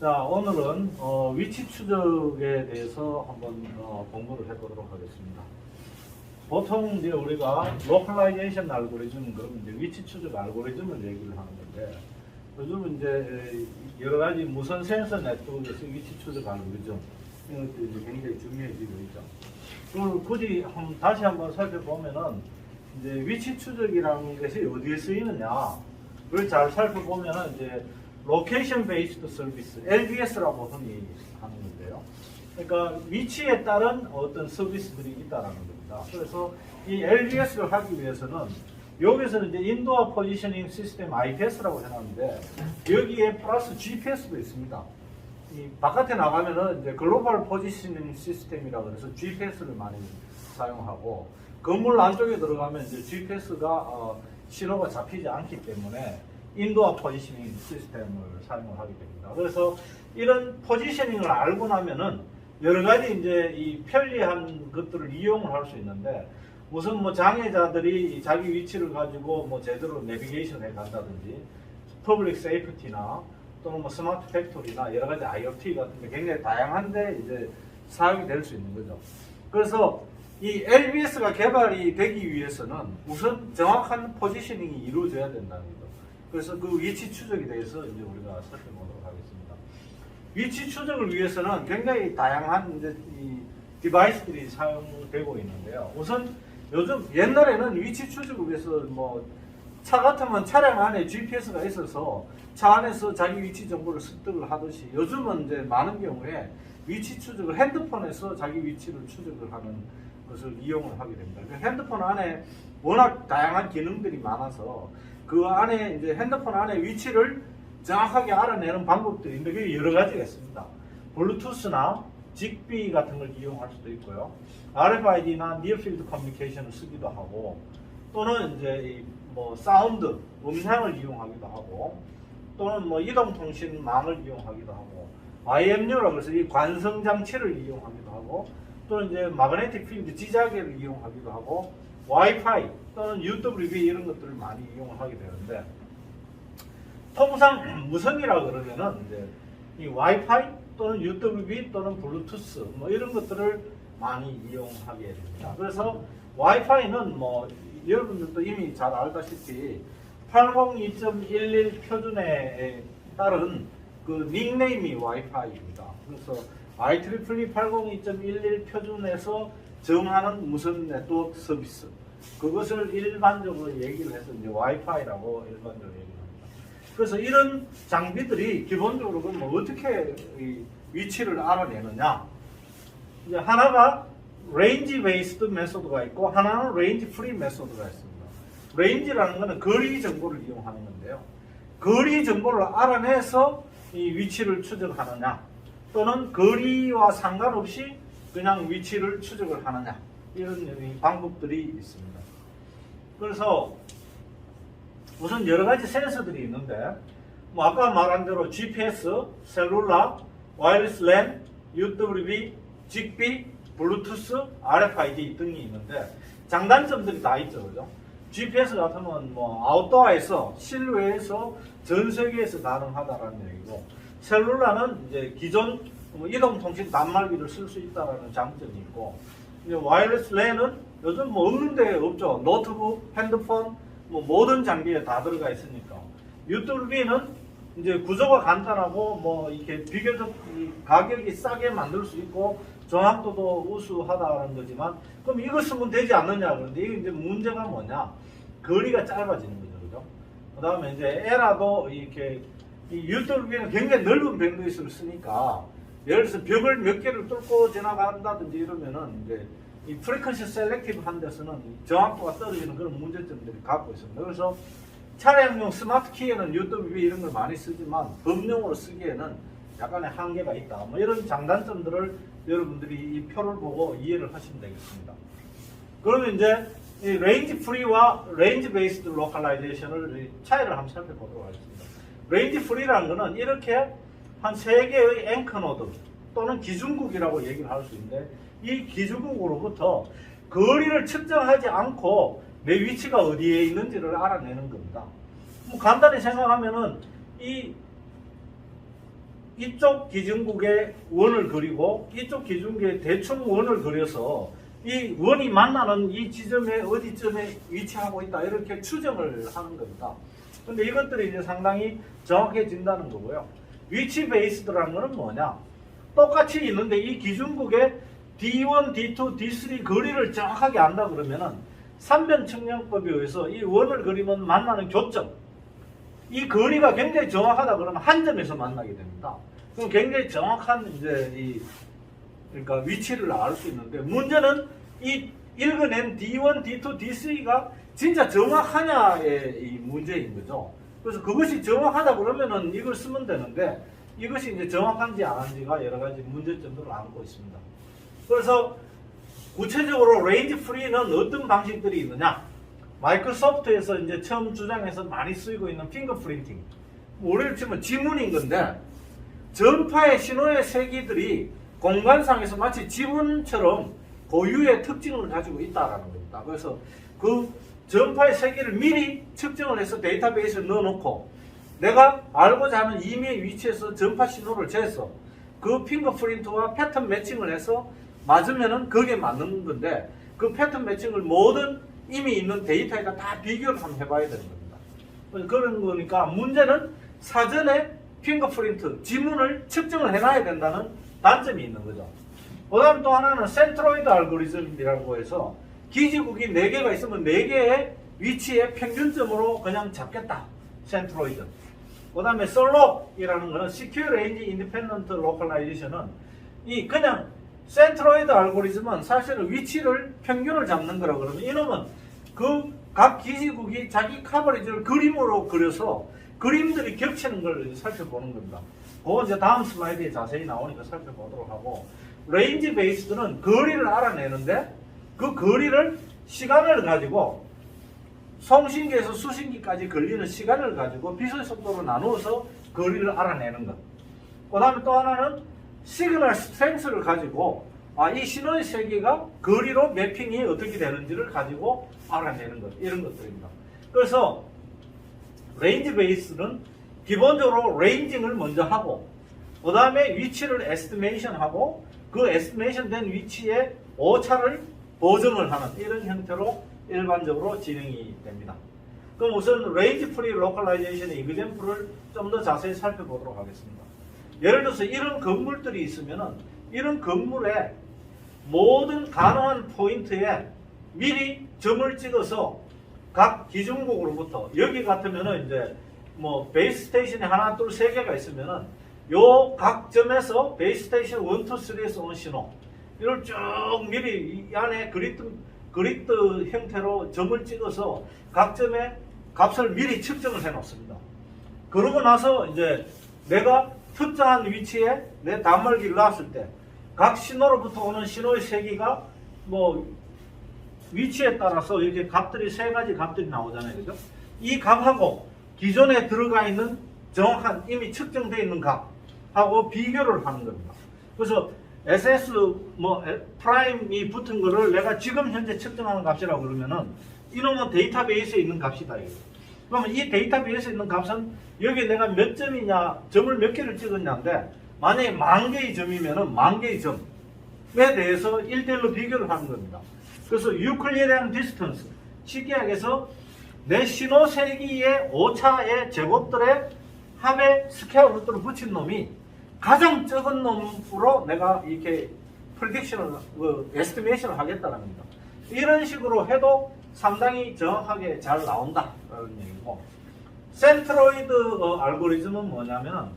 자, 오늘은 위치 추적에 대해서 한번 공부를 해보도록 하겠습니다. 보통 이제 우리가 로컬라이제이션 알고리즘, 그러면 이제 위치 추적 알고리즘을 얘기를 하는 건데, 요즘은 이제 여러 가지 무선 센서 네트워크에서 위치 추적 알고리즘, 이런 것들이 이제 굉장히 중요해지고 있죠. 그걸 굳이 다시 한번 살펴보면은, 이제 위치 추적이라는 것이 어디에 쓰이느냐, 그걸 잘 살펴보면은 이제 로케이션 베이스드 서비스, LBS라고 흔히 하는 건데요. 그러니까 위치에 따른 어떤 서비스들이 있다라는 겁니다. 그래서 이 LBS를 하기 위해서는 여기서는 이제 인도어 포지셔닝 시스템 IPS라고 해놨는데 여기에 플러스 GPS도 있습니다. 이 바깥에 나가면은 이제 글로벌 포지셔닝 시스템이라고 해서 GPS를 많이 사용하고 건물 안쪽에 들어가면 이제 GPS가 신호가 잡히지 않기 때문에 인도어 포지셔닝 시스템을 사용을 하게 됩니다. 그래서 이런 포지셔닝을 알고 나면은 여러 가지 이제 이 편리한 것들을 이용을 할 수 있는데 우선 뭐 장애자들이 자기 위치를 가지고 뭐 제대로 내비게이션 해 간다든지 퍼블릭 세이프티나 또는 뭐 스마트 팩토리나 여러 가지 IoT 같은 게 굉장히 다양한데 이제 사용이 될 수 있는 거죠. 그래서 이 LBS가 개발이 되기 위해서는 우선 정확한 포지셔닝이 이루어져야 된다는 거죠. 그래서 그 위치 추적에 대해서 이제 우리가 살펴보도록 하겠습니다. 위치 추적을 위해서는 굉장히 다양한 이제 이 디바이스들이 사용되고 있는데요. 우선 요즘 옛날에는 위치 추적을 위해서 뭐 차 같으면 차량 안에 GPS가 있어서 차 안에서 자기 위치 정보를 습득을 하듯이 요즘은 이제 많은 경우에 위치 추적을 핸드폰에서 자기 위치를 추적을 하는 것을 이용을 하게 됩니다. 그 핸드폰 안에 워낙 다양한 기능들이 많아서 그 안에 이제 핸드폰 안에 위치를 정확하게 알아내는 방법들이 있는데 그게 여러 가지가 있습니다. 블루투스나 직비 같은 걸 이용할 수도 있고요. RFID나 니어필드 커뮤니케이션을 쓰기도 하고 또는 이제 뭐 사운드, 음향을 이용하기도 하고 또는 뭐 이동통신망을 이용하기도 하고 IMU라고 해서 이 관성장치를 이용하기도 하고 또는 이제 마그네틱 필드 지자계를 이용하기도 하고 와이파이 또는 UWB 이런 것들을 많이 이용을 하게 되는데 통상 무선이라 그러면은 이제 이 와이파이 또는 UWB 또는 블루투스 뭐 이런 것들을 많이 이용하게 됩니다. 그래서 와이파이는 뭐 여러분들도 이미 잘 알다시피 802.11 표준에 따른 그 닉네임이 와이파이입니다. 그래서 IEEE 802.11 표준에서 정하는 무선 네트워크 서비스 그것을 일반적으로 얘기를 해서 이제 와이파이라고 일반적으로 얘기합니다. 그래서 이런 장비들이 기본적으로 뭐 어떻게 이 위치를 알아내느냐? 이제 하나가 레인지 베이스드 메소드가 있고 하나는 레인지 프리 메소드가 있습니다. 레인지라는 것은 거리 정보를 이용하는 건데요. 거리 정보를 알아내서 이 위치를 추적하느냐 또는 거리와 상관없이 그냥 위치를 추적을 하느냐 이런 방법들이 있습니다. 그래서 우선 여러 가지 센서들이 있는데 뭐 아까 말한 대로 GPS, 셀룰라, 와이어리스 랜, UWB, 직비, 블루투스, RFID 등이 있는데 장단점들이 다 있죠, 그죠? GPS 같으면 뭐 아웃도어에서 실외에서 전 세계에서 가능하다라는 얘기고 셀룰라는 이제 기존 이동통신 단말기를 쓸 수 있다라는 장점이 있고 이제 와이어리스 랜은 요즘 뭐 없는 데 없죠. 노트북, 핸드폰 뭐 모든 장비에 다 들어가 있으니까 UWB는 이제 구조가 간단하고 뭐 이렇게 비교적 가격이 싸게 만들 수 있고 정확도도 우수하다는 거지만 그럼 이거 쓰면 되지 않느냐 그런데 이게 이제 문제가 뭐냐 거리가 짧아지는 거죠, 그죠? 그 다음에 이제 에라도 이렇게 이 UWB는 굉장히 넓은 밴드위스를 쓰니까 예를 들어서 벽을 몇 개를 뚫고 지나간다든지 이러면은 이제 이 프리퀀시 셀렉티브 한 데서는 정확도가 떨어지는 그런 문제점들이 갖고 있습니다. 그래서 차량용 스마트 키에는 UWB 이런 걸 많이 쓰지만 범용으로 쓰기에는 약간의 한계가 있다. 뭐 이런 장단점들을 여러분들이 이 표를 보고 이해를 하시면 되겠습니다. 그러면 이제 이 레인지 프리와 레인지 베이스드 로컬라이제이션을 차이를 한번 살펴보도록 하겠습니다. 레인지 프리라는 것은 이렇게 한 3개의 앵커 노드 또는 기준국이라고 얘기를 할 수 있는데 이 기준국으로부터 거리를 측정하지 않고 내 위치가 어디에 있는지를 알아내는 겁니다. 뭐 간단히 생각하면은 이 이쪽 기준국에 원을 그리고 이쪽 기준국에 대충 원을 그려서 이 원이 만나는 이 지점에 어디쯤에 위치하고 있다 이렇게 추정을 하는 겁니다. 근데 이것들이 이제 상당히 정확해진다는 거고요. 위치 베이스드라는 거는 뭐냐? 똑같이 있는데 이 기준국에 D1, D2, D3 거리를 정확하게 안다 그러면은 삼변 측량법에 의해서 이 원을 그리면 만나는 교점, 이 거리가 굉장히 정확하다 그러면 한 점에서 만나게 됩니다. 그럼 굉장히 정확한 이제 그러니까 위치를 알 수 있는데, 문제는 이 읽어낸 D1, D2, D3가 진짜 정확하냐의 이 문제인 거죠. 그래서 그것이 정확하다 그러면은 이걸 쓰면 되는데, 이것이 이제 정확한지 안 한지가 여러 가지 문제점들을 안고 있습니다. 그래서 구체적으로 레인지 프리는 어떤 방식들이 있느냐? 마이크로소프트에서 이제 처음 주장해서 많이 쓰이고 있는 핑거 프린팅. 우리를 치면 지문인 건데, 전파의 신호의 세기들이 공간상에서 마치 지문처럼 고유의 특징을 가지고 있다라는 겁니다. 그래서 그 전파의 세기를 미리 측정을 해서 데이터베이스에 넣어놓고 내가 알고자 하는 임의의 위치에서 전파 신호를 재서 그 핑거프린트와 패턴 매칭을 해서 맞으면은 그게 맞는 건데, 그 패턴 매칭을 모든 이미 있는 데이터에다 다 비교를 한번 해봐야 되는 겁니다. 그런 거니까 문제는 사전에 핑거프린트, 지문을 측정을 해놔야 된다는 단점이 있는 거죠. 그 다음 또 하나는 센트로이드 알고리즘이라고 해서 기지국이 4개가 있으면 4개의 위치의 평균점으로 그냥 잡겠다. 센트로이드. 그 다음에 솔록이라는 거는 Secure Range Independent Localization은 이 그냥 센트로이드 알고리즘은 사실은 위치를 평균을 잡는 거라 그러면 이놈은 그 각 기지국이 자기 커버리지를 그림으로 그려서 그림들이 겹치는 걸 살펴보는 겁니다. 그거 이제 다음 슬라이드에 자세히 나오니까 살펴보도록 하고, 레인지 베이스드는 거리를 알아내는데 그 거리를 시간을 가지고 송신기에서 수신기까지 걸리는 시간을 가지고 비소의 속도로 나누어서 거리를 알아내는 것. 그 다음에 또 하나는 시그널 스트렝스를 가지고 이 신호의 세기가 거리로 매핑이 어떻게 되는지를 가지고 알아내는 것. 이런 것들입니다. 그래서 레인지 베이스는 기본적으로 레인징을 먼저 하고 그 다음에 위치를 에스티메이션 하고 그 에스티메이션 된 위치에 오차를 보정을 하는 이런 형태로 일반적으로 진행이 됩니다. 그럼 우선 레인지 프리 로컬라이제이션의 이그젬플을 좀 더 자세히 살펴보도록 하겠습니다. 예를 들어서 이런 건물들이 있으면은 이런 건물의 모든 가능한 포인트에 미리 점을 찍어서 각 기준국으로부터, 여기 같으면은 이제 뭐 베이스 스테이션이 하나, 둘, 세 개가 있으면은 요 각 점에서 베이스 스테이션 1, 2, 3에서 오는 신호 이걸 쭉 미리 이 안에 그리드 형태로 점을 찍어서 각 점의 값을 미리 측정을 해 놓습니다. 그러고 나서 이제 내가 특정한 위치에 내 단말기를 놨을 때 각 신호로부터 오는 신호의 세기가 뭐 위치에 따라서 이렇게 값들이 세 가지 값들이 나오잖아요. 그죠? 이 값하고 기존에 들어가 있는 정확한 이미 측정되어 있는 값하고 비교를 하는 겁니다. 그래서 SS 프라임이 붙은 거를 내가 지금 현재 측정하는 값이라고 그러면은 이놈은 데이터베이스에 있는 값이다. 이거. 그러면 이 데이터베이스에 있는 값은 여기 내가 몇 점이냐, 점을 몇 개를 찍었냐인데, 만약에 10,000개의 점이면은 10,000개의 점에 대해서 1대1로 비교를 하는 겁니다. 그래서 유클리디안 디스턴스, 쉽게 얘기해서 내 신호 세기의 오차의 제곱들의 합의 스퀘어 루트를 붙인 놈이 가장 적은 놈으로 내가 이렇게 프리딕션을, 에스티메이션을 하겠다는 겁니다. 이런 식으로 해도 상당히 정확하게 잘 나온다라는 얘기고, 센트로이드 알고리즘은 뭐냐면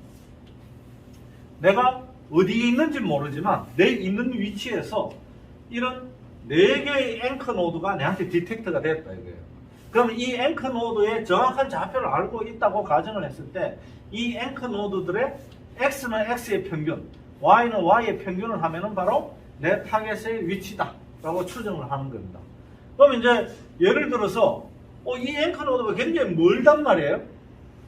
내가 어디에 있는지 모르지만 내 있는 위치에서 이런 4개의 앵커 노드가 내한테 디텍트가 됐다 이거예요. 그럼 이 앵커 노드의 정확한 좌표를 알고 있다고 가정을 했을 때 이 앵커 노드들의 X는 X의 평균, Y는 Y의 평균을 하면은 바로 내 타겟의 위치다 라고 추정을 하는 겁니다. 그럼 이제 예를 들어서 이 앵커 노드가 굉장히 멀단 말이에요.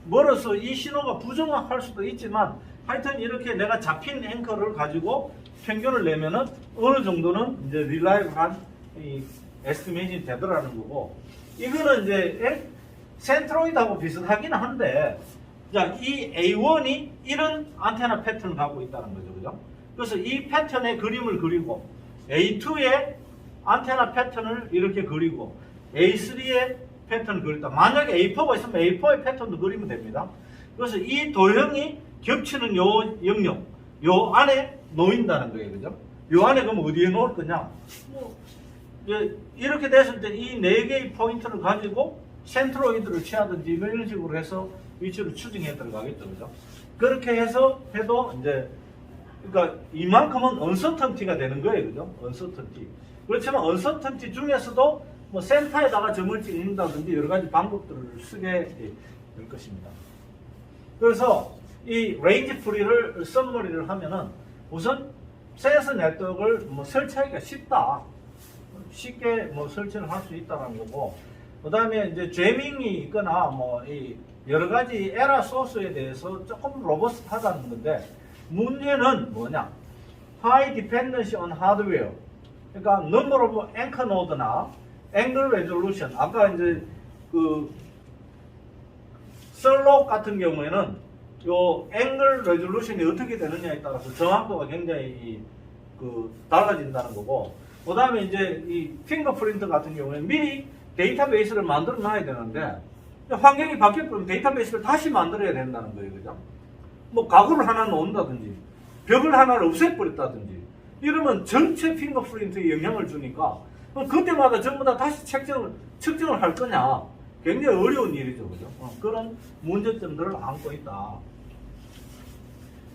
멀어서 이 신호가 부정확할 수도 있지만 하여튼 이렇게 내가 잡힌 앵커를 가지고 평균을 내면은 어느 정도는 이제 릴라이블한 이 에스티메이션이 되더라는 거고, 이거는 이제 센트로이드하고 비슷하긴 한데 자, 이 A1이 이런 안테나 패턴을 갖고 있다는 거죠. 그죠? 그래서 이 패턴의 그림을 그리고 A2의 안테나 패턴을 이렇게 그리고 A3의 패턴을 그렸다. 만약에 A4가 있으면 A4의 패턴도 그리면 됩니다. 그래서 이 도형이 겹치는 요 영역, 요 안에 놓인다는 거예요. 그죠? 요 안에 그럼 어디에 놓을 거냐? 이렇게 됐을 때 이 네 개의 포인트를 가지고 센트로이드를 취하든지 이런 식으로 해서 위치를 추정해 들어가겠죠. 그죠? 그렇게 해서 해도 이제 그러니까 이만큼은 언서턴티가 되는 거예요. 그죠? 언서턴티. 그렇지만 언서턴티 중에서도 뭐 센터에다가 점을 찍는다든지 여러 가지 방법들을 쓰게 될 것입니다. 그래서 이 레인지 프리를 썸머리를 하면은 우선 센서 네트워크를 뭐 설치하기가 쉽게 뭐 설치를 할 수 있다는 거고, 그 다음에 이제 제밍이 있거나 뭐 이 여러 가지 에러 소스에 대해서 조금 로버스트하다는 건데, 문제는 뭐냐? High dependency on hardware. 그러니까 number of anchor node나 angle resolution. 아까 이제 그 썰록 같은 경우에는 요 angle resolution이 어떻게 되느냐에 따라서 정확도가 굉장히 달라진다는 거고, 그 다음에 이제 이 핑거프린트 같은 경우에는 미리 데이터베이스를 만들어 놔야 되는데, 환경이 바뀌었으면 데이터베이스를 다시 만들어야 된다는 거예요. 그죠? 뭐 가구를 하나 놓는다든지 벽을 하나를 없애버렸다든지 이러면 전체 핑거프린트에 영향을 주니까 그때마다 전부 다 다시 측정을 할 거냐, 굉장히 어려운 일이죠. 그죠? 그런 문제점들을 안고 있다.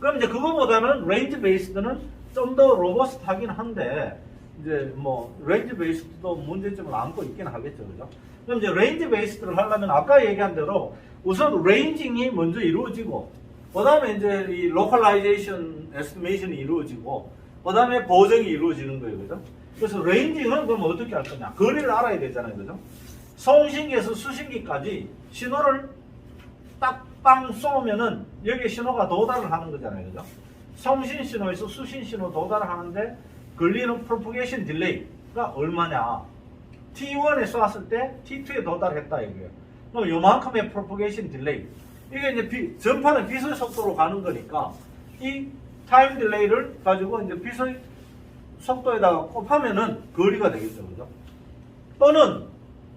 그럼 이제 그거보다는 레인지 베이스드는 좀 더 로버스트하긴 한데, 이제 뭐 레인지 베이스드도 문제점을 안고 있긴 하겠죠. 그죠? 그럼 이제 레인지 베이스드를 하려면 아까 얘기한 대로 우선 레인징이 먼저 이루어지고, 그 다음에 이제 이 로컬라이제이션 에스티메이션이 이루어지고, 그 다음에 보정이 이루어지는 거예요. 그죠? 그래서 레인징은 그럼 어떻게 할 거냐? 거리를 알아야 되잖아요. 그죠? 송신기에서 수신기까지 신호를 딱빵 쏘면은 여기에 신호가 도달을 하는 거잖아요. 그죠? 송신 신호에서 수신 신호 도달을 하는데 걸리는 프로포게이션 딜레이가 얼마냐? T1에 쐈을 때 T2에 도달했다 이거예요. 그럼 요만큼의 프로포게이션 딜레이. 이게 이제 전파는 비서의 속도로 가는 거니까 이 타임 딜레이를 가지고 이제 비서의 속도에다가 곱하면은 거리가 되겠죠. 그죠? 또는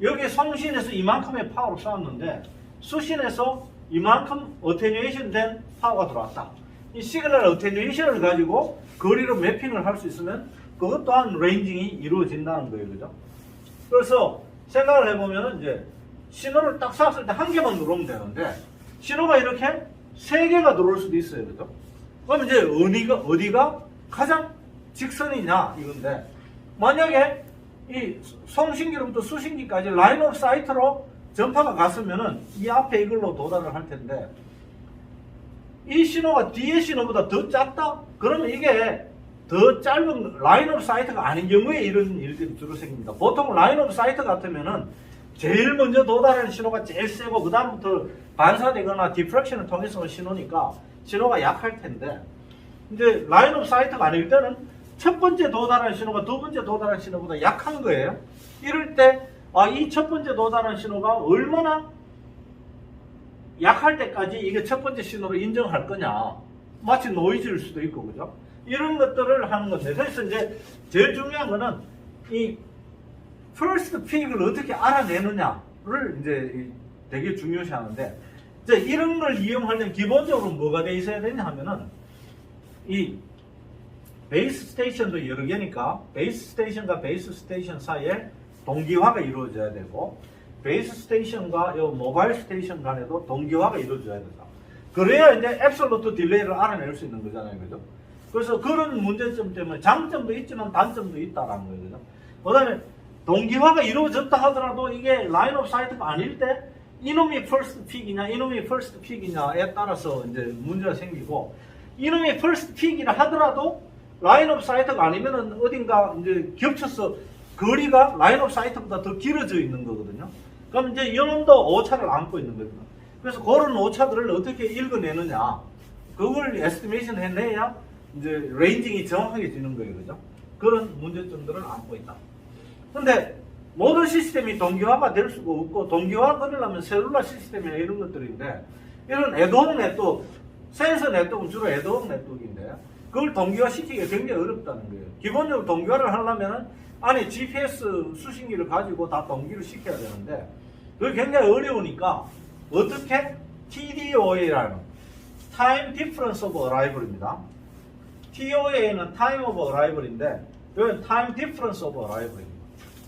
여기 송신에서 이만큼의 파워를 쐈는데 수신에서 이만큼 어테뉴에이션 된 파워가 들어왔다. 이 시그널 어테뉴에이션을 가지고 거리로 매핑을 할 수 있으면 그것 또한 레인징이 이루어진다는 거예요. 그죠? 그래서 생각을 해보면 이제 신호를 딱 쐈을 때 한 개만 들어오면 되는데 신호가 이렇게 세 개가 들어올 수도 있어요. 그죠? 그럼 이제 어디가 가장 직선이냐 이건데, 만약에 이 송신기로부터 수신기까지 라인 오브 사이트로 전파가 갔으면은 이 앞에 이걸로 도달을 할 텐데, 이 신호가 뒤에 신호보다 더 작다? 그러면 이게 더 짧은 라인 오브 사이트가 아닌 경우에 이런 일들이 주로 생깁니다. 보통 라인 오브 사이트 같으면은 제일 먼저 도달하는 신호가 제일 세고 그 다음부터 반사되거나 디프렉션을 통해서 신호니까 신호가 약할 텐데, 이제 라인 오브 사이트가 아닐 때는 첫 번째 도달하는 신호가 두 번째 도달하는 신호보다 약한 거예요. 이럴 때 이 첫 번째 도달하는 신호가 얼마나 약할 때까지 이게 첫 번째 신호로 인정할 거냐, 마치 노이즈일 수도 있고. 그죠? 이런 것들을 하는 건데, 그래서 이제 제일 중요한 거는 이 first pick을 어떻게 알아내느냐를 이제 되게 중요시 하는데, 이제 이런 걸 이용하려면 기본적으로 뭐가 돼 있어야 되냐 하면은 이 베이스 스테이션도 여러 개니까 베이스 스테이션과 베이스 스테이션 사이에 동기화가 이루어져야 되고, 베이스 스테이션과 요 모바일 스테이션 간에도 동기화가 이루어져야 된다. 그래야 이제 앱솔루트 딜레이를 알아낼 수 있는 거잖아요. 그죠? 그래서 그런 문제점 때문에 장점도 있지만 단점도 있다라는 거예요. 그죠? 그 다음에 동기화가 이루어졌다 하더라도 이게 라인 오브 사이트가 아닐 때 이놈이 퍼스트 픽이냐 이놈이 퍼스트 픽이냐에 따라서 이제 문제가 생기고, 이놈이 퍼스트 픽이라 하더라도 라인 오브 사이트가 아니면은 어딘가 이제 겹쳐서 거리가 라인 오브 사이트보다 더 길어져 있는 거거든요. 그럼 이제 이놈도 오차를 안고 있는 거거든요. 그래서 그런 오차들을 어떻게 읽어내느냐, 그걸 에스티메이션 해내야 이제 레인징이 정확하게 되는 거예요. 그죠? 그런 문제점들을 안고 있다. 근데 모든 시스템이 동기화가 될 수가 없고, 동기화가 되려면 셀룰라 시스템이나 이런 것들인데, 이런 애드홍 네트워크, 센서 네트워크는 주로 애드홍 네트워크인데 그걸 동기화 시키기가 굉장히 어렵다는 거예요. 기본적으로 동기화를 하려면은 안에 GPS 수신기를 가지고 다 동기를 시켜야 되는데 그게 굉장히 어려우니까 어떻게 TDOA라는 Time Difference of Arrival입니다. TOA는 Time of Arrival인데 여기는 Time Difference of Arrival입니다.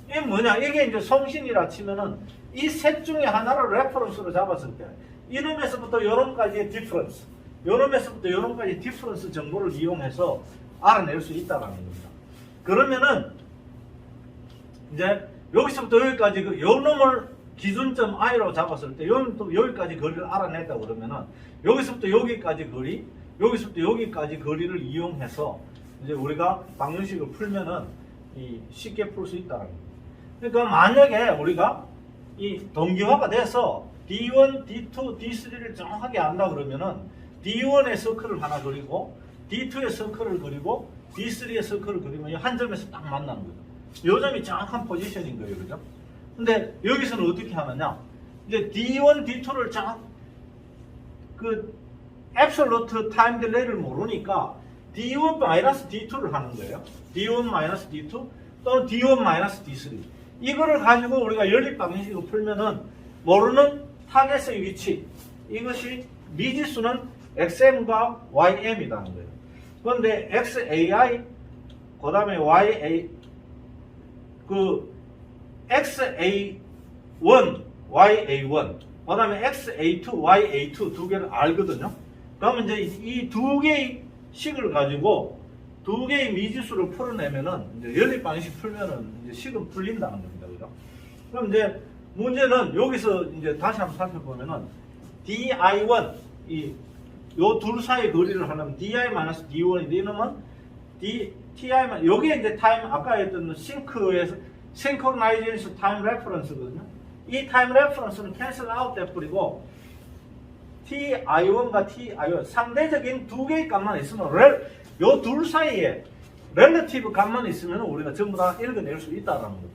이게 뭐냐? 이게 이제 송신이라 치면은 이 셋 중에 하나를 레퍼런스로 잡았을 때 이놈에서부터 요놈까지의 디퍼런스, 요놈에서부터 요놈까지 디퍼런스 정보를 이용해서 알아낼 수 있다는 겁니다. 그러면은 이제 여기서부터 여기까지 그 요놈을 기준점 I로 잡았을 때 요놈부터 여기까지 거리를 알아냈다 그러면은 여기서부터 여기까지 거리, 여기서부터 여기까지 거리를 이용해서 이제 우리가 방정식을 풀면은 쉽게 풀 수 있다는 겁니다. 그러니까 만약에 우리가 이 동기화가 돼서 D1, D2, D3를 정확하게 안다 그러면은 D1의 서클을 하나 그리고 D2의 서클을 그리고 D3의 서클을 그리면 한 점에서 딱 만나는 거죠. 요 점이 정확한 포지션인 거예요. 그죠? 근데 여기서는 어떻게 하느냐? 이제 D1, D2를 absolute time delay를 모르니까 D1-D2를 하는 거예요. D1-D2 또는 D1-D3. 이거를 가지고 우리가 연립 방정식을 풀면은 모르는 타겟의 위치, 이것이 미지수는 XM과 YM이라는 거예요. 그런데 XAI, 그 다음에 YA, XA1, YA1, 그 다음에 XA2, YA2 두 개를 알거든요. 그러면 이제 이 두 개의 식을 가지고 두 개의 미지수를 풀어내면은 이제 연립 방식 풀면은 이제 식은 풀린다는 겁니다. 그죠? 그럼 이제 문제는 여기서 이제 다시 한번 살펴보면은 DI1, 요 둘 사이 거리를 하려면 DI-D1인데 이놈은 TI, 요게 이제 타임, 아까 했던 싱크에서 Synchronization Time Reference거든요. 이 타임 레퍼런스는 캔슬 아웃 돼버리고 TI1과 TI1 상대적인 두 개의 값만 있으면 요 둘 사이에 렐러티브 값만 있으면 우리가 전부 다 읽어낼 수 있다는 겁니다.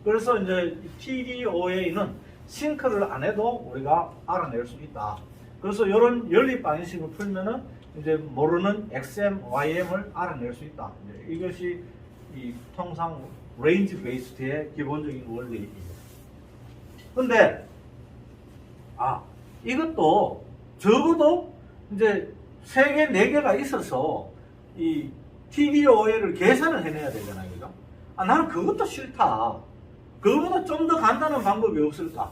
그래서 이제 TDOA는 싱크를 안 해도 우리가 알아낼 수 있다. 그래서 이런 연립 방정식을 풀면은 이제 모르는 XM, YM을 알아낼 수 있다. 이것이 이 통상 레인지 베이스드의 기본적인 원리입니다. 근데 이것도 적어도 이제 3개, 4개가 있어서 이 TDOA를 계산을 해내야 되잖아요. 그죠? 나는 그것도 싫다. 그거보다 좀 더 간단한 방법이 없을까?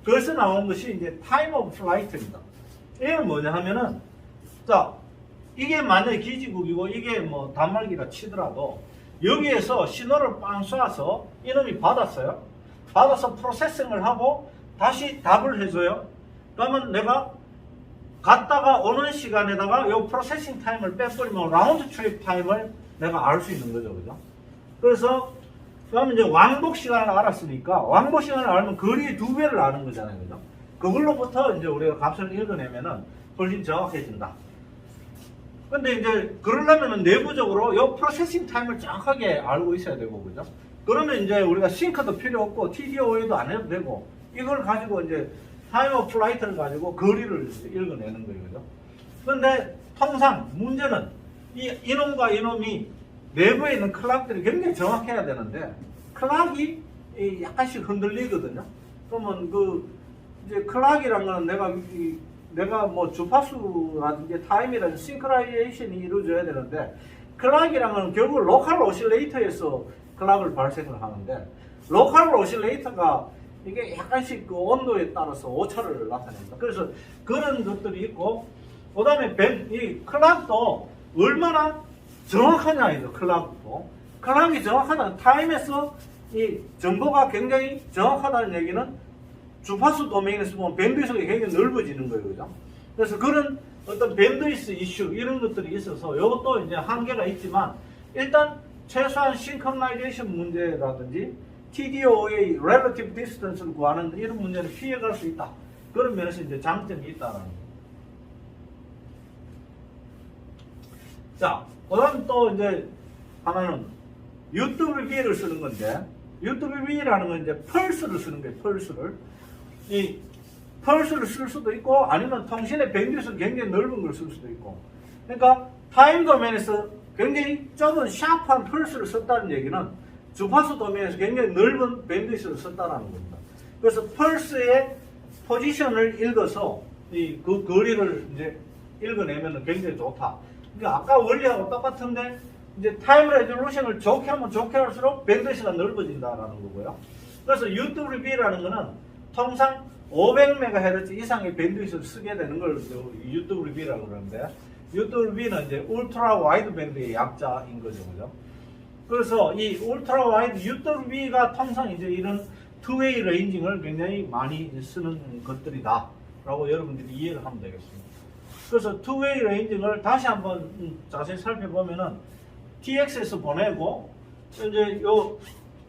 그래서 나온 것이 이제 Time of Flight입니다. 이건 뭐냐 하면은, 자, 이게 만약에 기지국이고 이게 뭐 단말기라 치더라도 여기에서 신호를 빵 쏴서 이놈이 받았어요. 받아서 프로세싱을 하고 다시 답을 해줘요. 그러면 내가 갔다가 오는 시간에다가 이 프로세싱 타임을 빼버리면 라운드 트립 타임을 내가 알 수 있는 거죠. 그죠? 그래서 그러면 이제 왕복 시간을 알았으니까 왕복 시간을 알면 거리의 2배를 아는 거잖아요. 그죠? 그걸로부터 이제 우리가 값을 읽어내면은 훨씬 정확해진다. 근데 이제 그러려면은 내부적으로 이 프로세싱 타임을 정확하게 알고 있어야 되고, 그죠? 그러면 이제 우리가 싱크도 필요 없고 TDOA도 안 해도 되고 이걸 가지고 이제 타임 오브 플라이트를 가지고 거리를 읽어내는 거예요. 그죠? 그런데 통상 문제는 이놈과 이놈이 내부에 있는 클락들이 굉장히 정확해야 되는데 클락이 약간씩 흔들리거든요. 그러면 이제 클락이란 거는 내가 뭐 주파수라든지 타임이라든지 싱크라이제이션이 이루어져야 되는데 클락이란 거는 결국 로컬 오실레이터에서 클락을 발생을 하는데 로컬 오실레이터가 이게 약간씩 그 온도에 따라서 오차를 나타냅니다. 그래서 그런 것들이 있고, 그 다음에 이 클락도 얼마나 정확하냐, 이거 클락도. 클락이 정확하다. 타임에서 이 정보가 굉장히 정확하다는 얘기는 주파수 도메인에서 보면 밴드위스가 굉장히 넓어지는 거예요. 그죠? 그래서 그런 어떤 밴드위스 이슈, 이런 것들이 있어서 이것도 이제 한계가 있지만, 일단 최소한 싱크로나이제이션 문제라든지 TDOA, Relative Distance를 구하는 이런 문제는 피해갈 수 있다. 그런 면에서 이제 장점이 있다는 거예요. 자, 그 다음 또 이제 하나는 UWB를 쓰는 건데, UWB라는 건 이제 펄스를 쓰는 거예요, 펄스를. 펄스를 쓸 수도 있고 아니면 통신의 밴드위스를 굉장히 넓은 걸 쓸 수도 있고. 그러니까 타임 도면에서 굉장히 좁은 샤프한 펄스를 썼다는 얘기는 주파수 도면에서 굉장히 넓은 밴드위스를 썼다는 겁니다. 그래서 펄스의 포지션을 읽어서 그 거리를 이제 읽어내면 굉장히 좋다. 그러니까 아까 원리하고 똑같은데 이제 타임 레졸루션을 좋게 하면 좋게 할수록 밴드위스가 넓어진다라는 거고요. 그래서 UWB라는 거는 통상 500MHz 이상의 밴드위스를 쓰게 되는 걸 UWB라고 그러는데, UWB는 이제 울트라 와이드 밴드의 약자인 거죠, 그죠? 그래서 이 울트라 와이드 UWB가 통상 이제 이런 투웨이 레인징을 굉장히 많이 쓰는 것들이다라고 여러분들이 이해를 하면 되겠습니다. 그래서 투웨이 레인징을 다시 한번 자세히 살펴보면은 TX에서 보내고 이제 요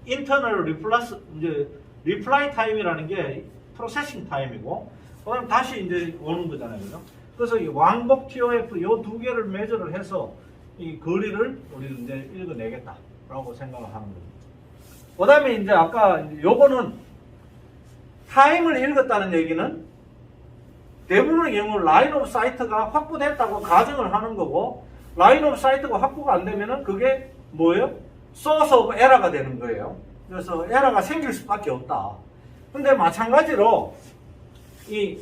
인터널 리플러스 이제 리플라이 타임이라는 게 프로세싱 타임이고, 그다음 다시 이제 오는 거잖아요, 그죠? 그래서 이 왕복 TOF 요 두 개를 매저를 해서 이 거리를 우리는 이제 읽어내겠다라고 생각을 하는 겁니다. 그다음에 이제 아까 요거는 타임을 읽었다는 얘기는 대부분의 경우 라인 오브 사이트가 확보됐다고 가정을 하는 거고, 라인 오브 사이트가 확보가 안 되면은 그게 뭐예요? 소스 오브 에러가 되는 거예요. 그래서 에러가 생길 수밖에 없다. 근데 마찬가지로 이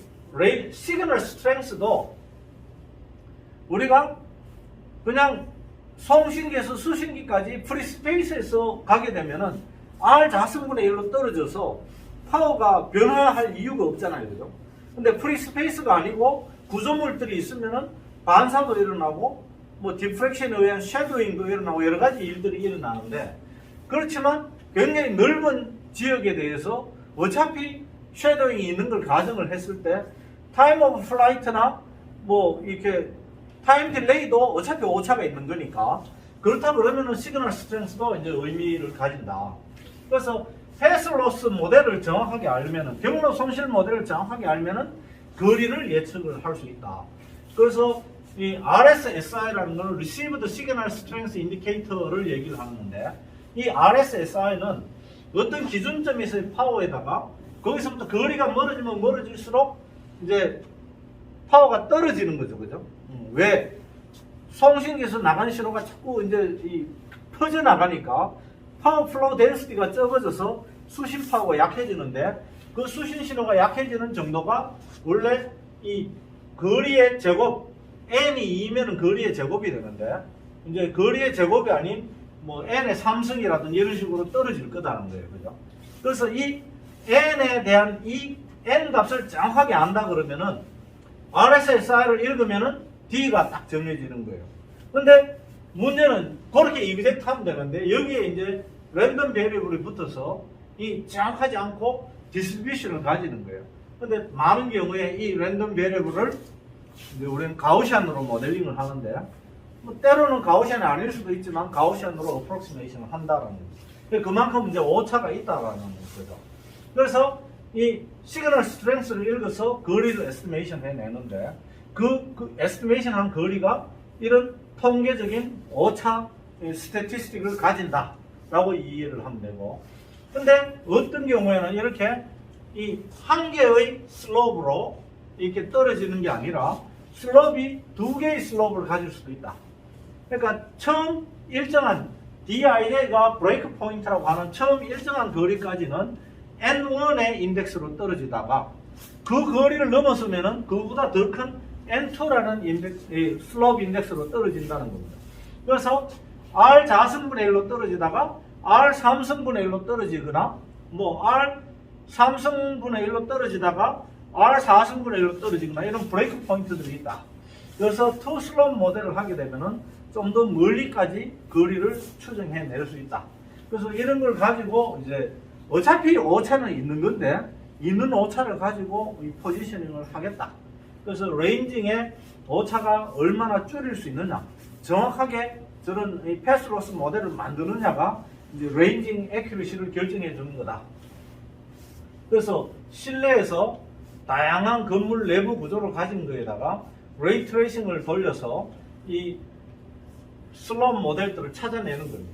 시그널 스트렝스도 우리가 그냥 송신기에서 수신기까지 프리스페이스에서 가게 되면은 R 자승분의 1로 떨어져서 파워가 변화할 이유가 없잖아요, 그죠? 근데 프리스페이스가 아니고 구조물들이 있으면은 반사도 일어나고 뭐 디프렉션에 의한 섀도잉도 일어나고 여러 가지 일들이 일어나는데, 그렇지만 굉장히 넓은 지역에 대해서 어차피 섀도잉이 있는 걸 가정을 했을 때 타임 오브 플라이트나 뭐 이렇게 타임 딜레이도 어차피 오차가 있는 거니까, 그렇다 그러면은 시그널 스트렝스도 이제 의미를 가진다. 그래서 패스 로스 모델을 정확하게 알면은, 경로 손실 모델을 정확하게 알면은 거리를 예측을 할 수 있다. 그래서 이 RSSI라는 건 Received Signal Strength Indicator를 얘기를 하는 건데, 이 RSSI는 어떤 기준점에서의 파워에다가 거기서부터 거리가 멀어지면 멀어질수록 이제 파워가 떨어지는 거죠, 그죠? 왜? 송신기에서 나가는 신호가 자꾸 이제 퍼져 나가니까 파워 플로우 덴시티가 적어져서 수신 파워가 약해지는데, 그 수신 신호가 약해지는 정도가 원래 이 거리의 제곱 n이 2면은 거리의 제곱이 되는데, 이제 거리의 제곱이 아닌 뭐 n의 3승이라든지 이런 식으로 떨어질 거다는 거예요, 그죠? 그래서 이 n에 대한 이 n 값을 정확하게 안다 그러면은 RSSI를 읽으면은 D가 딱 정해지는 거예요. 근데 문제는 그렇게 이그젝트 하면 되는데, 여기에 이제 랜덤 베리어블이 붙어서 이 정확하지 않고 디스트리뷰션을 가지는 거예요. 근데 많은 경우에 이 랜덤 베리어블을 이제 우리는 가우시안으로 모델링을 하는데, 뭐 때로는 가우시안이 아닐 수도 있지만 가우시안으로 어프록시메이션을 한다라는 거죠. 그만큼 이제 오차가 있다라는 거죠. 그래서 이 시그널 스트렝스를 읽어서 거리를 에스티메이션 해내는데, 그 에스티메이션 한 거리가 이런 통계적인 오차 스태티스틱을 가진다라고 이해를 하면 되고, 근데 어떤 경우에는 이렇게 이 한 개의 슬로프로 이렇게 떨어지는 게 아니라 슬롭이 두 개의 슬롭을 가질 수도 있다. 그러니까 처음 일정한 DIA가 브레이크 포인트라고 하는 처음 일정한 거리까지는 N1의 인덱스로 떨어지다가 그 거리를 넘어서면은 그보다 더 큰 N2라는 슬롭 인덱스로 떨어진다는 겁니다. 그래서 R 자승분의 1로 떨어지다가 R 3승분의 1로 떨어지거나 뭐 R 3승분의 1로 떨어지다가 R 4승분의 1로 떨어지거나 이런 브레이크 포인트들이 있다. 그래서 투 슬롭 모델을 하게 되면은 좀 더 멀리까지 거리를 추정해낼 수 있다. 그래서 이런 걸 가지고 이제 어차피 오차는 있는 건데, 있는 오차를 가지고 이 포지셔닝을 하겠다. 그래서 레인징의 오차가 얼마나 줄일 수 있느냐, 정확하게 저런 이 패스로스 모델을 만드느냐가 이제 레인징 애큐리시를 결정해 주는 거다. 그래서 실내에서 다양한 건물 내부 구조를 가진 거에다가 레이 트레이싱을 돌려서 이 슬롭 모델들을 찾아내는 겁니다.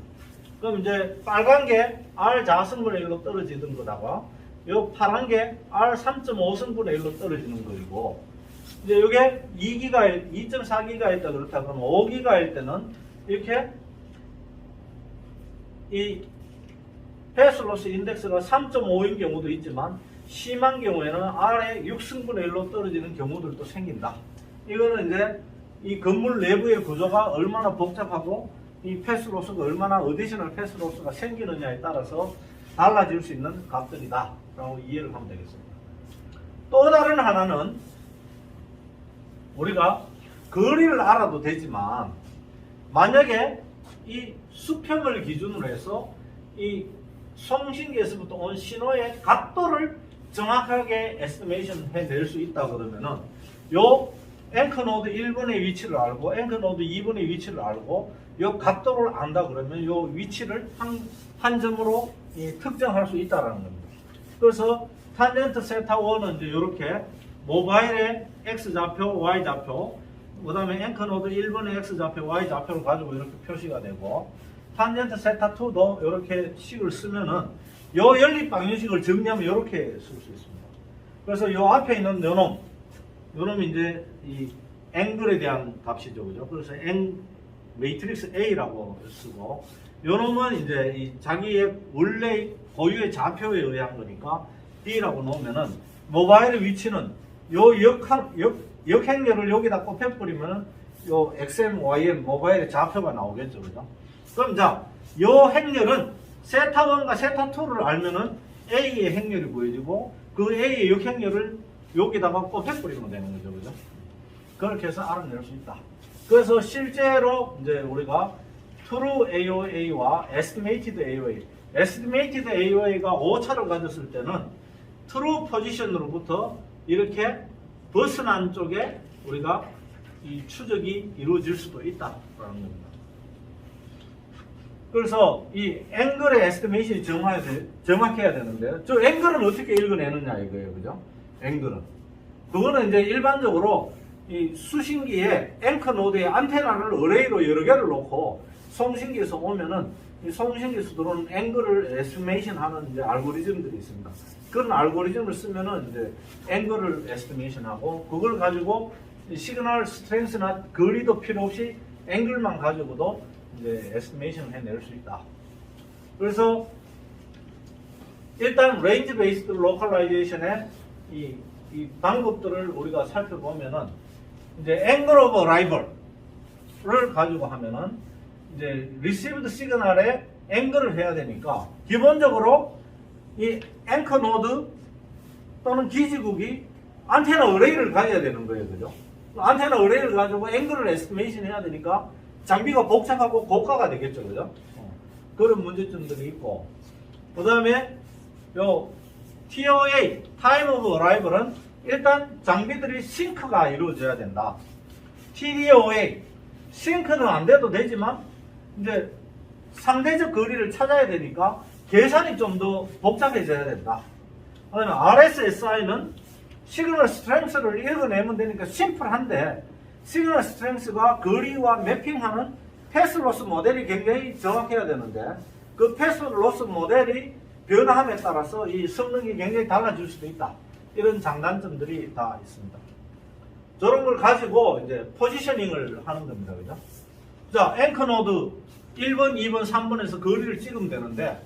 그럼 이제 빨간 게 R 자승분의 1로 떨어지던 거다가 요 파란 게 R 3.5승분의 1로 떨어지는 거이고, 이제 이게 2기가, 2.4기가일 때 그렇다 그러면 5기가일 때는 이렇게 이 패스로스 인덱스가 3.5인 경우도 있지만 심한 경우에는 R의 6승분의 1로 떨어지는 경우들도 생긴다. 이거는 이제 이 건물 내부의 구조가 얼마나 복잡하고 이 패스로스가 얼마나 어디셔널 패스로스가 생기느냐에 따라서 달라질 수 있는 값들이다 라고 이해를 하면 되겠습니다. 또 다른 하나는 우리가 거리를 알아도 되지만 만약에 이 수평을 기준으로 해서 이 송신기에서부터 온 신호의 각도를 정확하게 에스티메이션 해낼 수 있다 그러면은 요 앵커 노드 1번의 위치를 알고 앵커 노드 2번의 위치를 알고 요 각도를 안다 그러면 요 위치를 한 점으로 특정할 수 있다라는 겁니다. 그래서 탄젠트 세타 1은 이제 이렇게 모바일의 X좌표, Y좌표, 그 다음에 앵커 노드 1번의 X좌표, Y좌표를 가지고 이렇게 표시가 되고, 탄젠트 세타 2도 이렇게 식을 쓰면은 요 연립 방정식을 정리하면 이렇게 쓸 수 있습니다. 그래서 요 앞에 있는 요놈이 이제 이 앵글에 대한 값이죠, 그죠? 그래서 매트릭스 A라고 쓰고, 요놈은 이제 이 자기의 원래 고유의 좌표에 의한 거니까 D라고 놓으면은 모바일의 위치는 요 역행렬을 여기다 꼽혀버리면은 요 XM, YM 모바일의 좌표가 나오겠죠, 그죠? 그럼 자, 요 행렬은 세타1과 세타2를 알면은 A의 행렬이 보여지고 그 A의 역행렬을 여기다가 꼽혀버리면 되는 거죠, 그죠? 그렇게 해서 알아낼 수 있다. 그래서 실제로 이제 우리가 True AOA와 Estimated AOA, Estimated AOA가 오차를 가졌을 때는 True 포지션으로부터 이렇게 벗어난 쪽에 우리가 이 추적이 이루어질 수도 있다라는 겁니다. 그래서 이 앵글의 에스티메이션이 정확해야 되는데, 저 앵글은 어떻게 읽어내느냐 이거예요, 그죠? 앵글은 그거는 이제 일반적으로 이 수신기에 앵커 노드에 안테나를 어레이로 여러 개를 놓고 송신기에서 오면은 이 송신기에서 들어오는 앵글을 에스티메이션 하는 이제 알고리즘들이 있습니다. 그런 알고리즘을 쓰면은 이제 앵글을 에스티메이션 하고, 그걸 가지고 시그널 스트렝스나 거리도 필요 없이 앵글만 가지고도 이제 에스티메이션을 해낼 수 있다. 그래서 일단 레인지 베이스드 로컬라이제이션의 이 방법들을 우리가 살펴보면은 이제 앵글 오브 라이벌을 가지고 하면은 이제 리시브드 시그널에 앵글을 해야 되니까 기본적으로 이 앵커 노드 또는 기지국이 안테나 어레이를 가져야 되는 거예요, 그죠? 안테나 어레이를 가지고 앵글을 에스티메이션 해야 되니까 장비가 복잡하고 고가가 되겠죠, 그죠? 그런 문제점들이 있고, 그 다음에 요 TOA, Time of Arrival은 일단 장비들이 싱크가 이루어져야 된다. TDOA, 싱크는 안 돼도 되지만 이제 상대적 거리를 찾아야 되니까 계산이 좀 더 복잡해져야 된다. 그 다음에 RSSI는 시그널 스트렝스를 읽어내면 되니까 심플한데, 시그널 스트렝스가 거리와 매핑하는 패스로스 모델이 굉장히 정확해야 되는데, 그 패스로스 모델이 변화함에 따라서 이 성능이 굉장히 달라질 수도 있다. 이런 장단점들이 다 있습니다. 저런 걸 가지고 이제 포지셔닝을 하는 겁니다, 그죠? 자, 앵커 노드 1번, 2번, 3번에서 거리를 찍으면 되는데,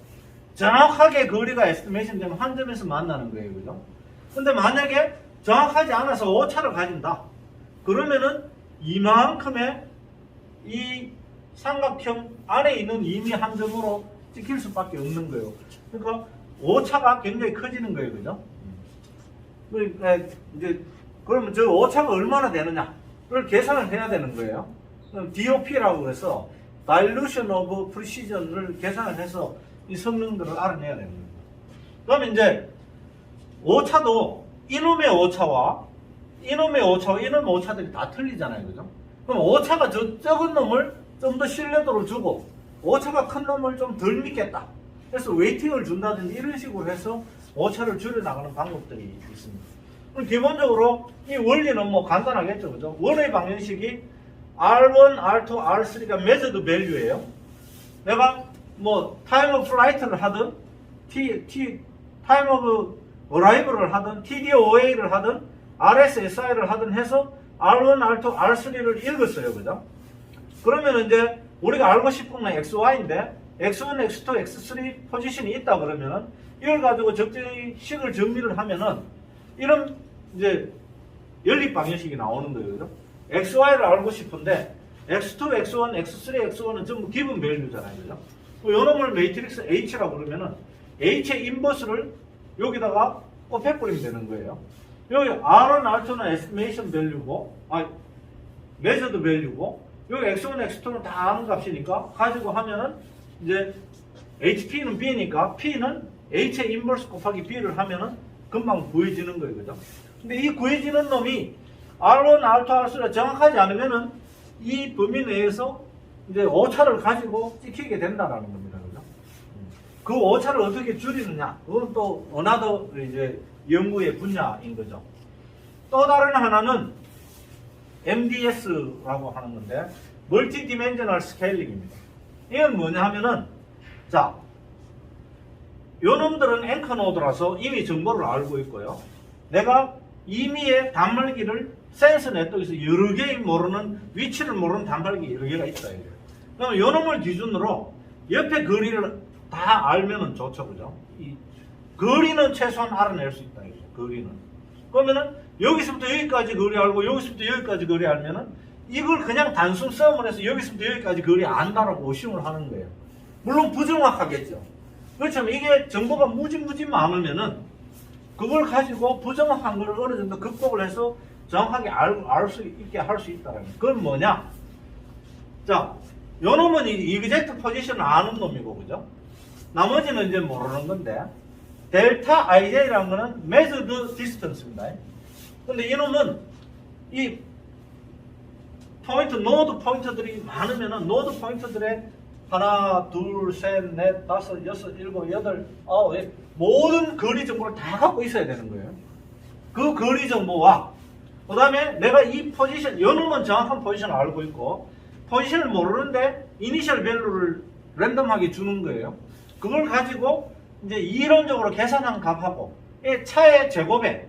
정확하게 거리가 에스티메이션 되면 한 점에서 만나는 거예요, 그죠? 근데 만약에 정확하지 않아서 오차를 가진다. 그러면은 이만큼의 이 삼각형 안에 있는 이미 한 점으로 찍힐 수밖에 없는 거예요. 그러니까 오차가 굉장히 커지는 거예요, 그죠? 그러니까 이제 그러면 저 오차가 얼마나 되느냐를 계산을 해야 되는 거예요. DOP라고 해서 Dilution of Precision을 계산을 해서 이 성능들을 알아내야 되는 겁니다. 그러면 이제 오차도 이놈의 오차와 이놈의 오차들이 다 틀리잖아요, 그죠? 그럼 오차가 적은 놈을 좀 더 신뢰도를 주고 오차가 큰 놈을 좀 덜 믿겠다. 그래서 웨이팅을 준다든지 이런 식으로 해서 오차를 줄여나가는 방법들이 있습니다. 그럼 기본적으로 이 원리는 뭐 간단하겠죠, 그죠? 원의 방정식이 R1, R2, R3가 measured value예요. 내가 뭐 time of flight를 하든 time of 어라이브를 하든 TDOA를 하든 RSSI를 하든 해서 R1, R2, R3를 읽었어요. 그죠? 그러면 이제 우리가 알고 싶은 건 XY인데 X1, X2, X3 포지션이 있다 그러면은 이걸 가지고 적절히 식을 정리를 하면은 이런 이제 연립 방정식이 나오는 거예요. 그죠? XY를 알고 싶은데 X2, X1, X3, X1은 전부 기본 밸류잖아요. 그죠? 요놈을 매트릭스 H라고 그러면은 H의 인버스를 여기다가 곱해버리면 되는 거예요. 여기 R은 R2는 에스티메이션 밸류고, 메저드 밸류고, 여기 X1, X2는 다 아는 값이니까 가지고 하면은 이제 HP는 B니까 P는 H의 인버스 곱하기 B를 하면은 금방 구해지는 거예요. 그죠? 근데 이 구해지는 놈이 R1, R2, R3가 정확하지 않으면은 이 범위 내에서 이제 오차를 가지고 찍히게 된다라는 겁니다. 그죠? 그 오차를 어떻게 줄이느냐? 그건 또 어나더 이제 연구의 분야인 거죠. 또 다른 하나는 MDS라고 하는 건데, 멀티 디멘셔널 스케일링입니다. 이건 뭐냐 하면은, 자, 요 놈들은 앵커 노드라서 이미 정보를 알고 있고요. 내가 임의의 단말기를 센서 네트워크에서 여러 개의 모르는, 위치를 모르는 단말기 여러 개가 있다. 그럼 요 놈을 기준으로 옆에 거리를 다 알면은 좋죠. 그죠? 이 거리는 최소한 알아낼 수 있다. 거리는. 그러면은 여기서부터 여기까지 거리 알고 여기서부터 여기까지 거리 알면은 이걸 그냥 단순 썸을 해서 여기서부터 여기까지 거리 안다라고 오심을 하는 거예요. 물론 부정확하겠죠. 그렇지만 이게 정보가 무지 많으면은 그걸 가지고 부정확한 걸 어느 정도 극복을 해서 정확하게 알 수 있게 할 수 있다는 거예요. 그건 뭐냐? 자, 요 놈은 이그젝트 포지션을 아는 놈이고, 그죠? 나머지는 이제 모르는 건데, 델타 IJ라는 거는 measured distance입니다. 근데 이놈은 이 포인트, 노드 포인트들이 많으면은 노드 포인트들의 하나, 둘, 셋, 넷, 다섯, 여섯, 일곱, 여덟, 아홉, 모든 거리 정보를 다 갖고 있어야 되는 거예요. 그 거리 정보와 그 다음에 내가 이 포지션, 요놈은 정확한 포지션을 알고 있고 포지션을 모르는데 이니셜 밸류를 랜덤하게 주는 거예요. 그걸 가지고 이제 이론적으로 계산한 값하고 이 차의 제곱에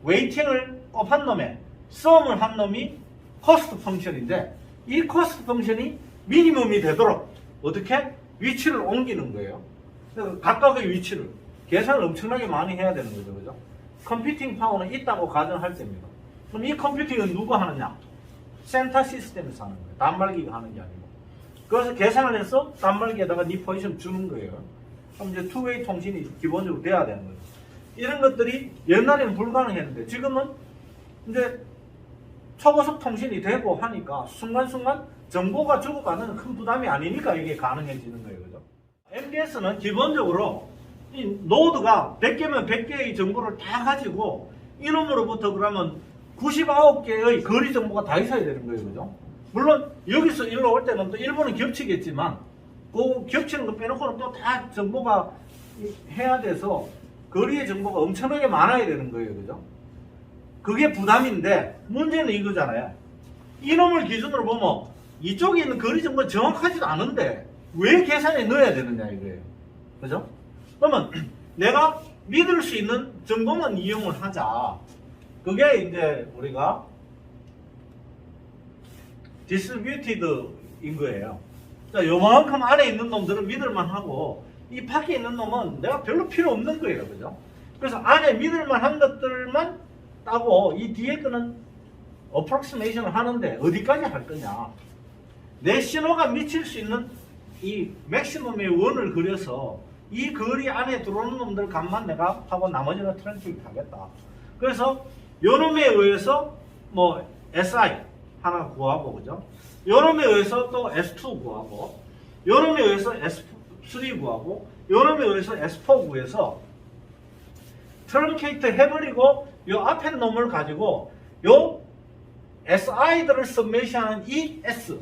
웨이팅을 곱한 놈에 썸을 한 놈이 코스트 펑션인데 이 코스트 펑션이 미니멈이 되도록 어떻게? 위치를 옮기는 거예요. 그래서 각각의 위치를 계산을 엄청나게 많이 해야 되는 거죠. 그죠? 컴퓨팅 파워는 있다고 가정할 때입니다. 그럼 이 컴퓨팅은 누가 하느냐? 센터 시스템에서 하는 거예요. 단말기가 하는 게 아니고. 그래서 계산을 해서 단말기에다가 네 포지션 주는 거예요. 그럼 이제 투웨이 통신이 기본적으로 돼야 되는 거죠. 이런 것들이 옛날에는 불가능했는데 지금은 이제 초고속 통신이 되고 하니까 순간순간 정보가 주고받는 큰 부담이 아니니까 이게 가능해지는 거예요. 그죠? MDS는 기본적으로 이 노드가 100개면 100개의 정보를 다 가지고 이놈으로부터 그러면 99개의 거리 정보가 다 있어야 되는 거예요. 그죠? 물론 여기서 일로 올 때는 또 일부는 겹치겠지만 그 겹치는 거 빼놓고는 또 다 정보가 해야 돼서 거리의 정보가 엄청나게 많아야 되는 거예요. 그죠? 그게 부담인데 문제는 이거잖아요. 이놈을 기준으로 보면 이쪽에 있는 거리 정보는 정확하지도 않은데 왜 계산에 넣어야 되느냐 이거예요. 그죠? 그러면 내가 믿을 수 있는 정보만 이용을 하자. 그게 이제 우리가 디스트리뷰티드인 거예요. 자, 요만큼 안에 있는 놈들은 믿을만 하고 이 밖에 있는 놈은 내가 별로 필요 없는 거예요. 그죠? 그래서 안에 믿을만 한 것들만 따고 이 뒤에 거는 어프록시메이션을 하는데 어디까지 할 거냐. 내 신호가 미칠 수 있는 이 맥시멈의 원을 그려서 이 거리 안에 들어오는 놈들 값만 내가 하고 나머지는 트랜스를 하겠다. 그래서 요놈에 의해서 뭐 SI 하나 구하고, 그죠? 요놈에 의해서 또 S2 구하고, 요놈에 의해서 S3 구하고, 요놈에 의해서 S4 구해서 트렁케이트 해버리고 요 앞에 놈을 가지고 요 SI들을 서메이션하는 이 S,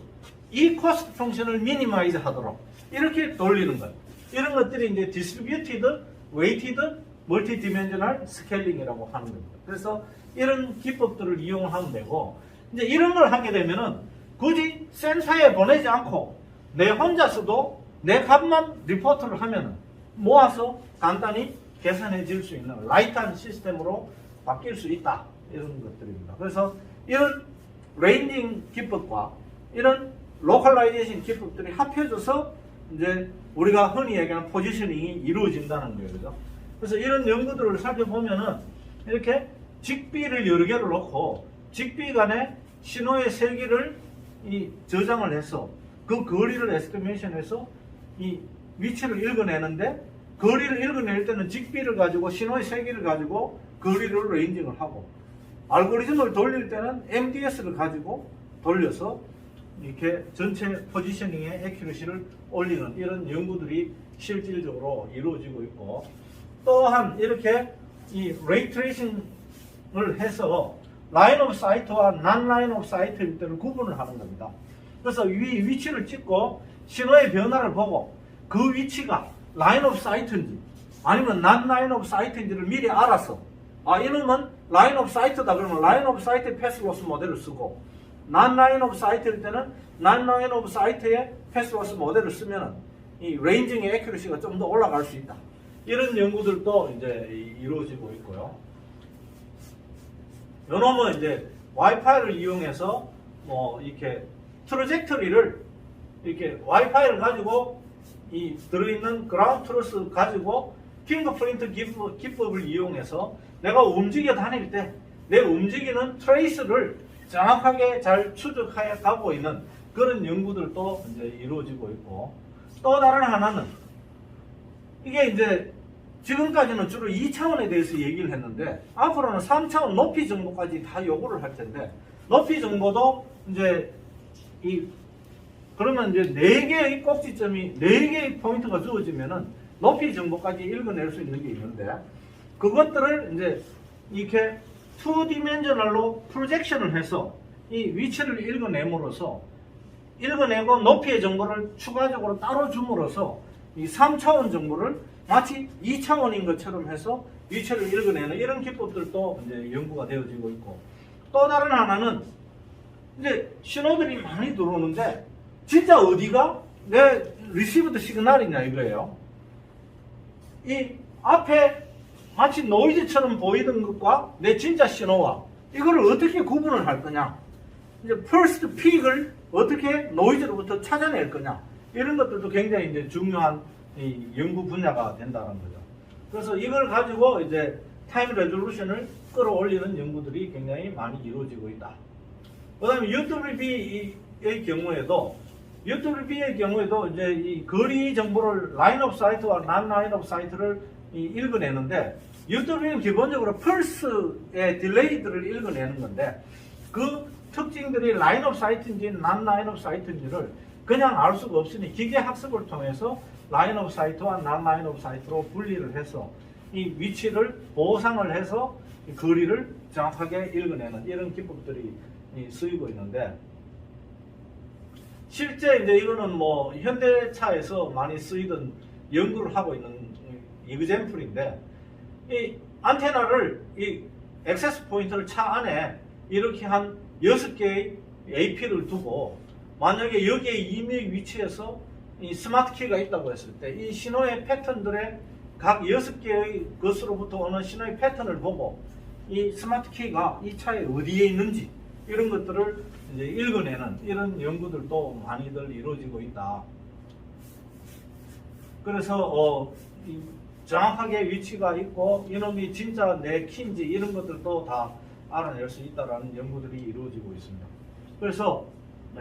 이 코스트 펑션을 미니마이즈 하도록 이렇게 돌리는 거예요. 이런 것들이 이제 디스트리뷰티드, 웨이티드, 멀티 디멘셔널 스케일링이라고 하는 겁니다. 그래서 이런 기법들을 이용하면 되고, 이제 이런 걸 하게 되면은 굳이 센서에 보내지 않고 내 혼자서도 내 값만 리포트를 하면은 모아서 간단히 개선해질 수 있는 라이트한 시스템으로 바뀔 수 있다. 이런 것들입니다. 그래서 이런 레인징 기법과 이런 로컬라이제이션 기법들이 합해져서 이제 우리가 흔히 얘기하는 포지셔닝이 이루어진다는 거예요. 그죠? 그래서 이런 연구들을 살펴보면은 이렇게 직비를 여러 개를 놓고 직비 간에 신호의 세기를 저장을 해서 그 거리를 에스티메이션해서 이 위치를 읽어내는데, 거리를 읽어낼 때는 직비를 가지고 신호의 세기를 가지고 거리를 레인징을 하고, 알고리즘을 돌릴 때는 MDS를 가지고 돌려서 이렇게 전체 포지셔닝의 애큐러시를 올리는 이런 연구들이 실질적으로 이루어지고 있고, 또한 이렇게 이 레이 트레이싱을 해서 라인 오브 사이트와 난 라인 오브 사이트일 때를 구분을 하는 겁니다. 그래서 위치를 찍고 신호의 변화를 보고 그 위치가 라인 오브 사이트인지 아니면 난 라인 오브 사이트인지를 미리 알아서, 이놈은 라인 오브 사이트다 그러면 라인 오브 사이트의 패스로스 모델을 쓰고, 난 라인 오브 사이트일 때는 난 라인 오브 사이트의 패스로스 모델을 쓰면 이 레인징의 애큐러시가 좀 더 올라갈 수 있다. 이런 연구들도 이제 이루어지고 있고요. 요놈은 이제 와이파이를 이용해서 뭐 이렇게 트로젝터리를 이렇게 와이파이를 가지고 이 들어있는 그라운드 트루스 가지고 핑거프린트 기법을 이용해서 내가 움직여 다닐 때 내 움직이는 트레이스를 정확하게 잘 추적해 가고 있는 그런 연구들도 이제 이루어지고 있고, 또 다른 하나는 이게 이제 지금까지는 주로 2차원에 대해서 얘기를 했는데 앞으로는 3차원 높이 정보까지 다 요구를 할 텐데, 높이 정보도 이제 그러면 이제 4개의 꼭지점이 4개의 포인트가 주어지면은 높이 정보까지 읽어낼 수 있는 게 있는데, 그것들을 이제 이렇게 2디멘저널로 프로젝션을 해서 이 위치를 읽어내므로써 읽어내고 높이의 정보를 추가적으로 따로 줌으로써 이 3차원 정보를 마치 2차원인 것처럼 해서 위치를 읽어내는 이런 기법들도 이제 연구가 되어지고 있고, 또 다른 하나는 이제 신호들이 많이 들어오는데 진짜 어디가 내 리시브드 시그널이냐 이거예요. 이 앞에 마치 노이즈처럼 보이던 것과 내 진짜 신호와 이거를 어떻게 구분을 할 거냐, 이제 퍼스트 픽을 어떻게 노이즈로부터 찾아낼 거냐, 이런 것들도 굉장히 이제 중요한 이 연구 분야가 된다는 거죠. 그래서 이걸 가지고 이제 타임 레졸루션을 끌어올리는 연구들이 굉장히 많이 이루어지고 있다. 그 다음에 UWB의 경우에도 이제 이 거리 정보를 라인 오브 사이트와 난 라인 오브 사이트를 읽어내는데, UWB는 기본적으로 펄스의 딜레이들을 읽어내는 건데, 그 특징들이 라인 오브 사이트인지 난 라인 오브 사이트인지를 그냥 알 수가 없으니 기계 학습을 통해서 라인 오브 사이트와 난 라인 오브 사이트로 분리를 해서 이 위치를 보상을 해서 이 거리를 정확하게 읽어내는 이런 기법들이 쓰이고 있는데, 실제 이제 이거는 뭐 현대차에서 많이 쓰이던 연구를 하고 있는 이그젬플인데, 이 안테나를 이 액세스 포인트를 차 안에 이렇게 한 6개의 AP를 두고, 만약에 여기에 이미 위치해서 이 스마트 키가 있다고 했을 때 이 신호의 패턴들의 각 6개의 것으로부터 오는 신호의 패턴을 보고 이 스마트 키가 이 차에 어디에 있는지 이런 것들을 이제 읽어내는 이런 연구들도 많이들 이루어지고 있다. 그래서 정확하게 위치가 있고 이놈이 진짜 내 키인지 이런 것들도 다 알아낼 수 있다라는 연구들이 이루어지고 있습니다. 그래서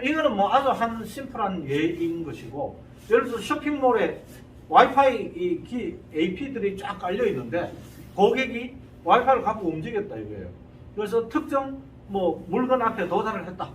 이거는 뭐 아주 한 심플한 예인 것이고, 예를 들어서 쇼핑몰에 와이파이 AP들이 쫙 깔려 있는데 고객이 와이파이를 갖고 움직였다 이거예요. 그래서 특정 뭐 물건 앞에 도달을 했다.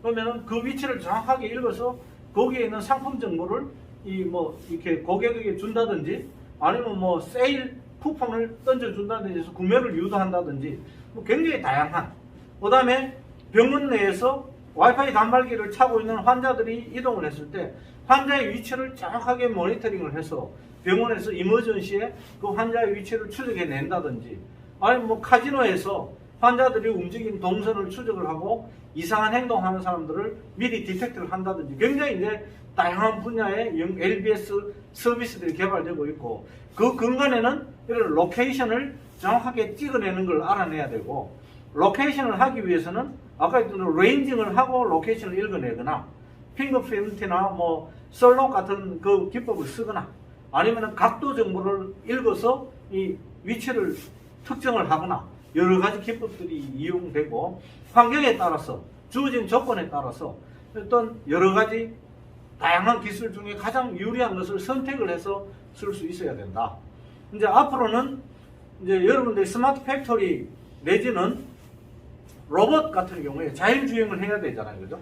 그러면은 그 위치를 정확하게 읽어서 거기에 있는 상품 정보를 이렇게 고객에게 준다든지, 아니면 뭐 세일 쿠폰을 던져준다든지 해서 구매를 유도한다든지, 뭐 굉장히 다양한. 그 다음에 병원 내에서 와이파이 단말기를 차고 있는 환자들이 이동을 했을 때 환자의 위치를 정확하게 모니터링을 해서 병원에서 이머전시에 그 환자의 위치를 추적해 낸다든지, 아니면 뭐 카지노에서 환자들이 움직인 동선을 추적을 하고 이상한 행동하는 사람들을 미리 디텍트를 한다든지, 굉장히 이제 다양한 분야의 LBS 서비스들이 개발되고 있고 그 근간에는 이런 로케이션을 정확하게 찍어내는 걸 알아내야 되고 로케이션을 하기 위해서는 아까 했던 레인징을 하고 로케이션을 읽어내거나 핑거프린트나 뭐 썰록 같은 그 기법을 쓰거나 아니면 각도 정보를 읽어서 이 위치를 특정을 하거나 여러 가지 기법들이 이용되고 환경에 따라서 주어진 조건에 따라서 어떤 여러 가지 다양한 기술 중에 가장 유리한 것을 선택을 해서 쓸 수 있어야 된다. 이제 앞으로는 이제 여러분들 스마트 팩토리 내지는 로봇 같은 경우에 자율주행을 해야 되잖아요. 그죠?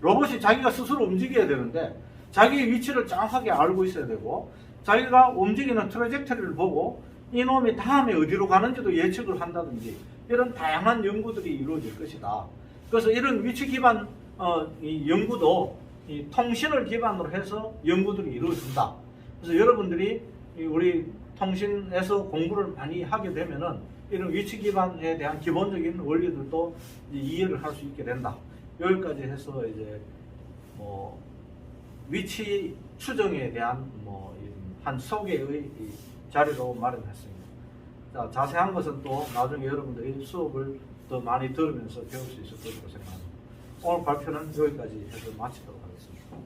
로봇이 자기가 스스로 움직여야 되는데 자기 위치를 정확하게 알고 있어야 되고 자기가 움직이는 트래젝터리를 보고 이놈이 다음에 어디로 가는지도 예측을 한다든지 이런 다양한 연구들이 이루어질 것이다. 그래서 이런 위치 기반 이 연구도 이 통신을 기반으로 해서 연구들이 이루어진다. 그래서 여러분들이 우리 통신에서 공부를 많이 하게 되면은 이런 위치 기반에 대한 기본적인 원리들도 이해를 할 수 있게 된다. 여기까지 해서 이제 뭐 위치 추정에 대한 뭐 한 소개의 자료로 마련했습니다. 자, 자세한 것은 또 나중에 여러분들이 수업을 더 많이 들으면서 배울 수 있을 거라고 생각합니다. 오늘 발표는 여기까지 해서 마치도록 하겠습니다.